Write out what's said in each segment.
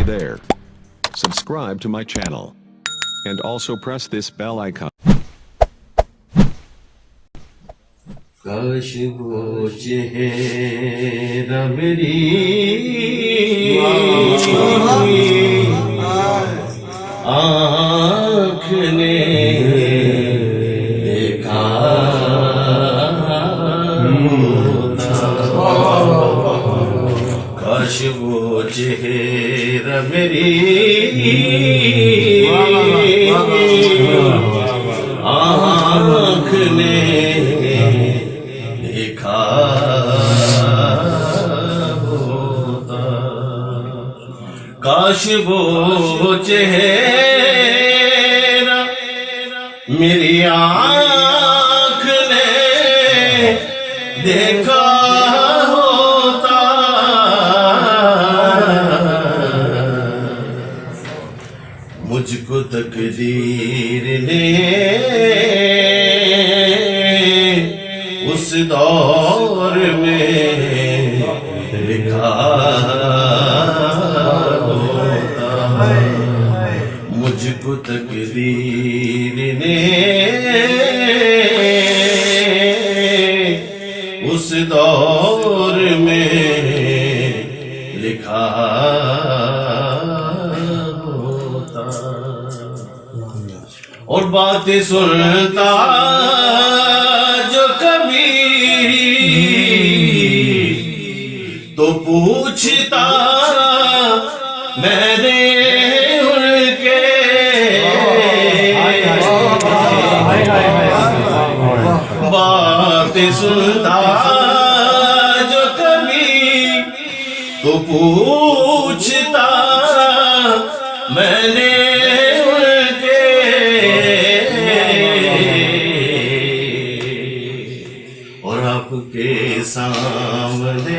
there. Subscribe to my channel. And also press this bell icon. काश वो चेहरा मेरी आँख ने देखा काश वो चेहरा मेरी आँख ने देखा होता काश वो चेहरा मेरी आँख ने देखा होता मुझको तकदीर ने उस दौर में लिखा होता मुझको तकदीर ने उस दौर में लिखा होता और बातें सुनता तो पूछता मैंने उनके बातें सुनता जो कभी तो पूछता मैंने उनके और आपके सामने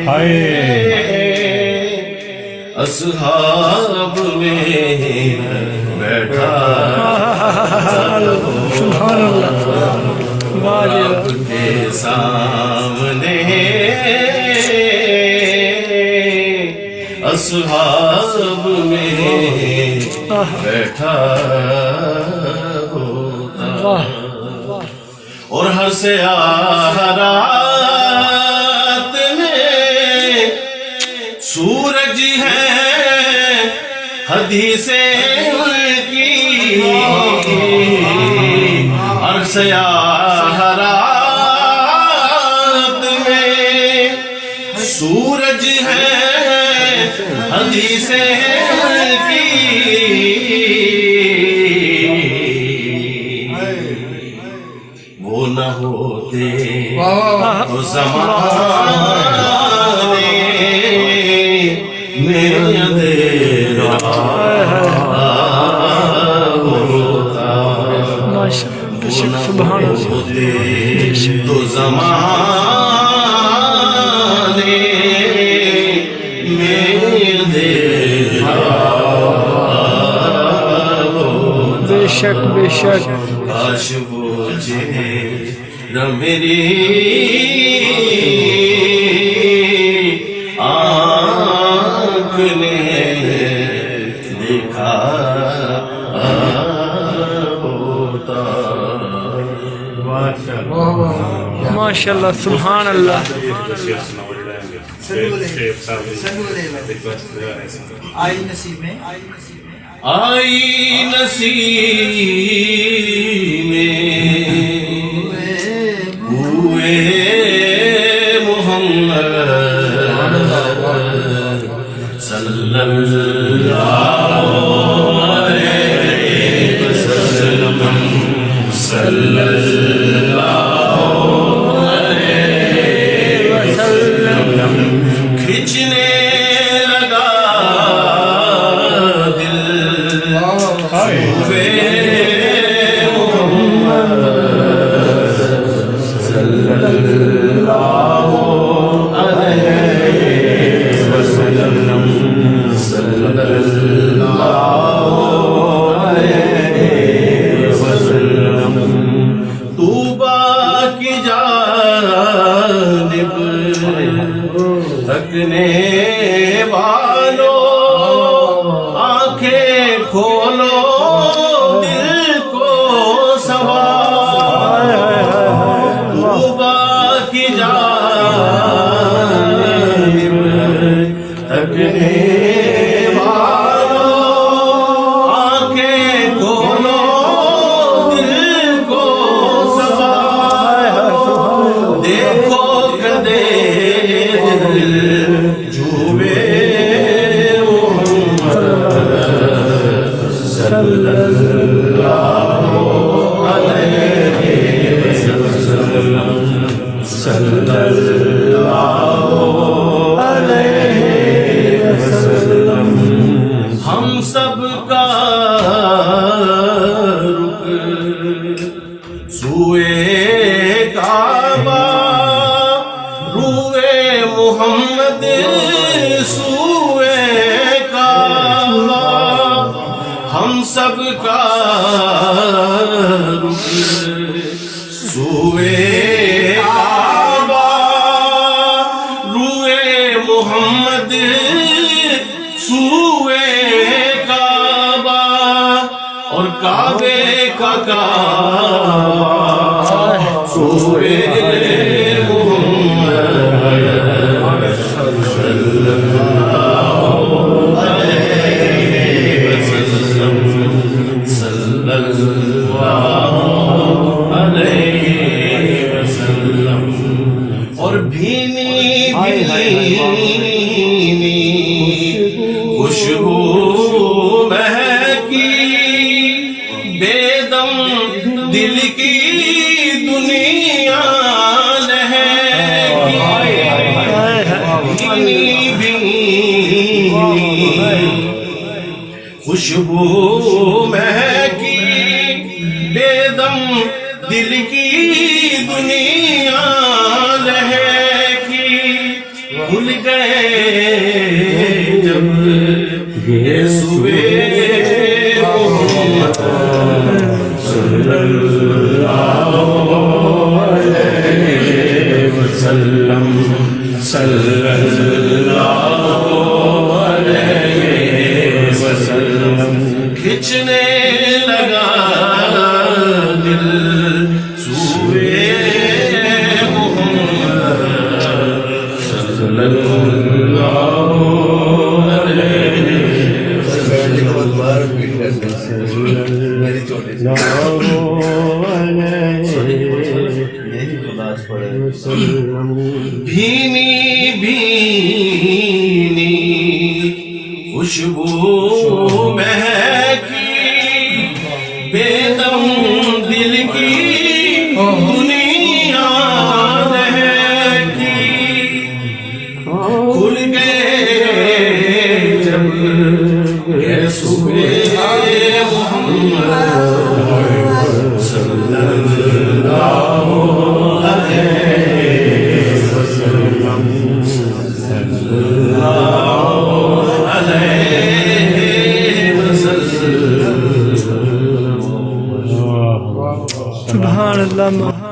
असहाब में बैठा आपके सामने असहाब में बैठा होता और हर से आहरात में सूरज है हदीसें उनकी हर से आहरात में सूरज है हदीसें उनकी वो न होते तो ज़माने में अंधेरा होता वो न होते तो ज़माने में अंधेरा बेशक बेशक काश वो चेहरा मेरी आँख ने देखा होता माशाल्लाह सुभान अल्लाह आई नसीब में आई नसीब में हुए मोहम्मद सल्लल्लाहु अलैहि वसल्लम सल्लल्लाहु अलैहि वसल्लम खिंचने लगा दिल सल्लल्लाहु अलैहि वसल्लम सल्लल्लाहु अलैहि वसल्लम तूबा की जानिब थकने वालों ہم سب کا رخ سوئے کعبہ، روئے محمد سوئے کعبہ، ہم سب کا رخ سوئے کعبہ، روئے محمد سوئے کعبہ، اور کعبے کا کعبہ سوئے محمد صلی اللہ علیہ وسلم، صلی اللہ علیہ وسلم، اور بھینی بھینی خوشبو مہکی، بے دم دل کی دنیا لہکی، بھینی بھینی خوشبو مہکی، بے دم دل کی دنیا لہکی، بھول گئے جب یہ صبح محمد صلی اللہ علیہ وسلم، صلی اللہ علیہ وسلم، کھچنے لگا دل سوئے محمد صلی اللہ علیہ وسلم، بھینی بھینی خوشبو مہکی، بے دم دل کی دنیا لہکی، کھل گئے جب یہ صبح محمد صلی اللہ علیہ وسلم، صلی اللہ علیہ وسلم، سبحان اللہ.